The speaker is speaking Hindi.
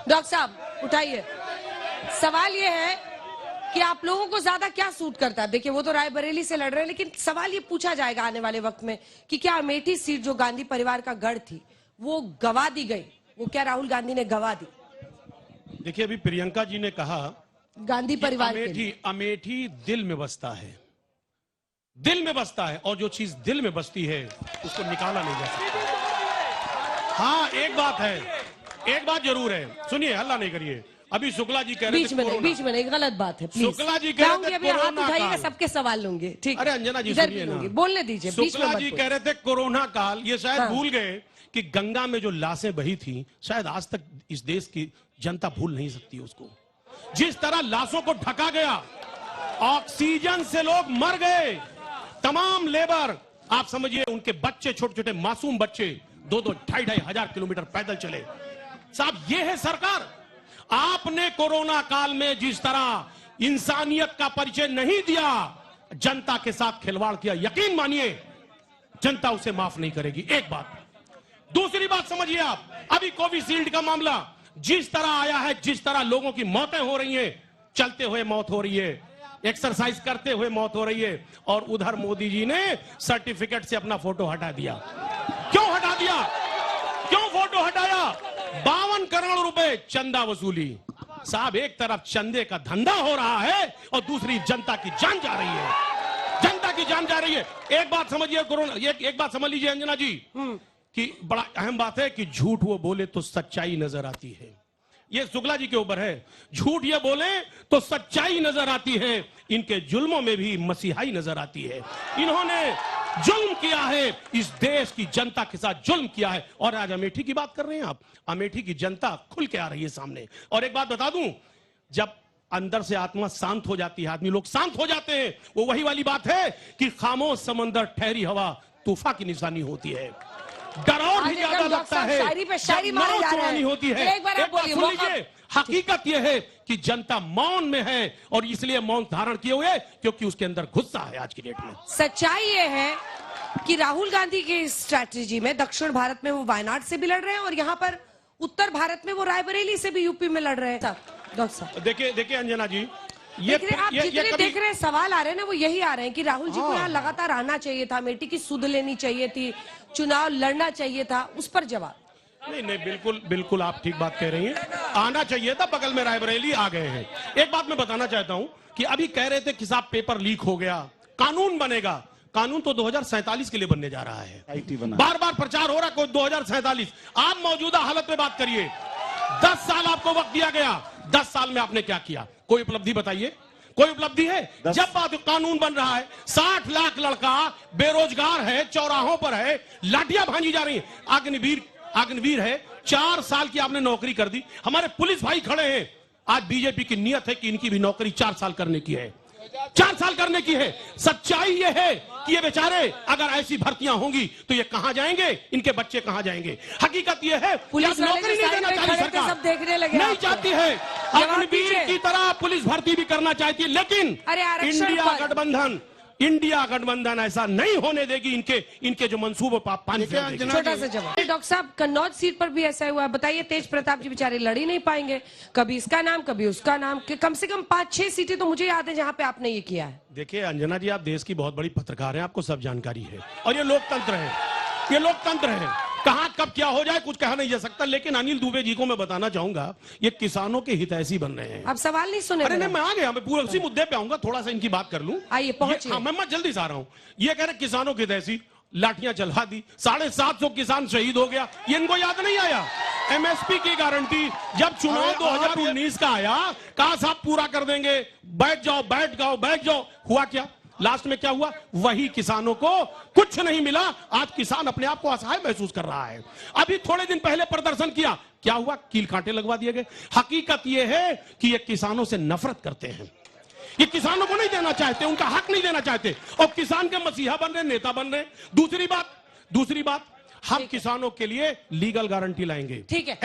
डॉक्टर साहब उठाइए। सवाल ये है कि आप लोगों को ज्यादा क्या सूट करता है? देखिए वो तो रायबरेली से लड़ रहे हैं, लेकिन सवाल ये पूछा जाएगा आने वाले वक्त में कि क्या अमेठी सीट जो गांधी परिवार का गढ़ थी वो गवा दी गई, वो क्या राहुल गांधी ने गवा दी? देखिए अभी प्रियंका जी ने कहा गांधी परिवार अमेठी दिल में बसता है, दिल में बसता है, और जो चीज दिल में बसती है उसको निकाला नहीं जा सकता। हाँ एक बात है, एक बात जरूर है, सुनिए हल्ला नहीं करिए। अभी शुक्ला जी कह रहे थे बीच में नहीं, गलत बात है प्लीज। शुक्ला जी कह रहे थे हाथ उठाइएगा, सबके सवाल लूंगे, ठीक? अरे अंजना जी सुनिए ना, बोलने दीजिए। शुक्ला जी कह रहे थे कोरोना काल, ये शायद भूल गए कि गंगा में जो लाशें बही थी शायद आज तक इस देश की जनता भूल नहीं सकती उसको। जिस तरह लाशों को ढका गया, ऑक्सीजन से लोग मर गए, तमाम लेबर, आप समझिए उनके बच्चे, छोटे छोटे मासूम बच्चे 2-2, 2,500 किलोमीटर पैदल चले। साहब ये है सरकार। आपने कोरोना काल में जिस तरह इंसानियत का परिचय नहीं दिया, जनता के साथ खिलवाड़ किया, यकीन मानिए जनता उसे माफ नहीं करेगी। एक बात। दूसरी बात समझिए आप, अभी कोविशील्ड का मामला जिस तरह आया है, जिस तरह लोगों की मौतें हो रही हैं, चलते हुए मौत हो रही है, एक्सरसाइज करते हुए मौत हो रही है, और उधर मोदी जी ने सर्टिफिकेट से अपना फोटो हटा दिया। क्यों हटा दिया? क्यों फोटो हटाया? 52 करोड़ रुपए चंदा वसूली। साहब एक तरफ चंदे का धंधा हो रहा है और दूसरी जनता की जान जा रही है, जनता की जान जा रही है। एक बात समझिए कोरोना, एक बात समझ लीजिए अंजना जी कि बड़ा अहम बात है कि झूठ वो बोले तो सच्चाई नजर आती है। ये शुक्ला जी के ऊपर है, झूठ ये बोले तो सच्चाई नजर आती है। इनके जुल्मों में भी मसीहाई नजर आती है। इन्होंने जुल्म किया है, इस देश की जनता के साथ जुल्म किया है। और आज अमेठी की बात कर रहे हैं आप, अमेठी की जनता खुल के आ रही है सामने। और एक बात बता दूं, जब अंदर से आत्मा शांत हो जाती है, आदमी लोग शांत हो जाते हैं, वो वही वाली बात है कि खामोश समंदर ठहरी हवा तूफान की निशानी होती है। डर और भी ज्यादा लगता है शायरी मारे जा रहे हैं। होती है। एक बात सुन लीजिए, हकीकत यह है कि जनता मौन में है, और इसलिए मौन धारण किए हुए क्योंकि उसके अंदर गुस्सा है आज की डेट में। सच्चाई ये है कि राहुल गांधी की स्ट्रैटेजी में दक्षिण भारत में वो वायनाड से भी लड़ रहे हैं, और यहाँ पर उत्तर भारत में वो रायबरेली से भी यूपी में लड़ रहे हैं। डॉक्टर साहब देखिए अंजना जी, ये आप जितने देख रहे हैं सवाल आ रहे हैं ना, वो यही आ रहे हैं कि राहुल जी को यहाँ लगातार आना चाहिए था, अमेठी की सुध लेनी चाहिए थी, चुनाव लड़ना चाहिए था। उस पर जवाब नहीं, बिल्कुल आप ठीक बात कह रही हैं, आना चाहिए था, बगल में रायबरेली आ गए हैं। एक बात मैं बताना चाहता हूं कि अभी कह रहे थे कि साहब पेपर लीक हो गया, कानून बनेगा। कानून तो 2047 के लिए बनने जा रहा है। बार बार प्रचार हो रहा है 2047। आप मौजूदा हालत में बात करिए। 10 साल आपको वक्त दिया गया, 10 साल में आपने क्या किया? कोई उपलब्धि बताइए, कोई उपलब्धि है? जब बात कानून बन रहा है, 60 लाख लड़का बेरोजगार है, चौराहों पर है, लाठियां भांजी जा रही है। अग्निवीर है, 4 साल की आपने नौकरी कर दी। हमारे पुलिस भाई खड़े हैं, आज बीजेपी की नियत है कि इनकी भी नौकरी 4 साल करने की है, 4 साल करने की है। सच्चाई ये है कि ये बेचारे अगर ऐसी भर्तियां होंगी तो ये कहां जाएंगे, इनके बच्चे कहां जाएंगे? हकीकत ये है पुलिस नौकरी नहीं देना चाहती सरकार, सब देखने लगे नहीं चाहती है। अग्निवीर की तरह पुलिस भर्ती भी करना चाहती है, लेकिन इंडिया गठबंधन ऐसा नहीं होने देगी। इनके जो मंसूबे पानी फेर। छोटा सा जवाब डॉक्टर साहब, कन्नौज सीट पर भी ऐसा हुआ। बताइए, तेज प्रताप जी बेचारे लड़ ही नहीं पाएंगे, कभी इसका नाम कभी उसका नाम, कम से कम 5-6 सीटें तो मुझे याद है जहां पे आपने ये किया है। देखिए अंजना जी, आप देश की बहुत बड़ी पत्रकार हैं, आपको सब जानकारी है, और ये लोकतंत्र है, ये लोकतंत्र है। कहां कब क्या हो जाए कुछ कहा नहीं जा सकता। लेकिन अनिल दुबे जी को मैं बताना चाहूंगा, ये किसानों के हितैषी बन रहे हैं। आप सवाल नहीं सुने? अरे नहीं, मैं आ गया, मैं पूरे उसी मुद्दे पे आऊंगा, थोड़ा सा इनकी बात कर लूं। आइए पहुंचिए। हाँ, मैं जल्दी से आ रहा हूं। ये कह रहे किसानों के हितैषी, लाठियां चलवा दी, 750 किसान शहीद हो गया, ये इनको याद नहीं आया? एमएसपी की गारंटी जब चुनाव 2019 का आया, कहा साहब पूरा कर देंगे, बैठ जाओ। हुआ क्या? लास्ट में क्या हुआ? वही किसानों को कुछ नहीं मिला। आज किसान अपने आप को असहाय महसूस कर रहा है। अभी थोड़े दिन पहले प्रदर्शन किया, क्या हुआ? कील कांटे लगवा दिए गए। हकीकत यह है कि ये किसानों से नफरत करते हैं, ये किसानों को नहीं देना चाहते, उनका हक नहीं देना चाहते, और किसान के मसीहा बन रहे, नेता बन रहे। दूसरी बात, हम किसानों के लिए लीगल गारंटी लाएंगे। ठीक है।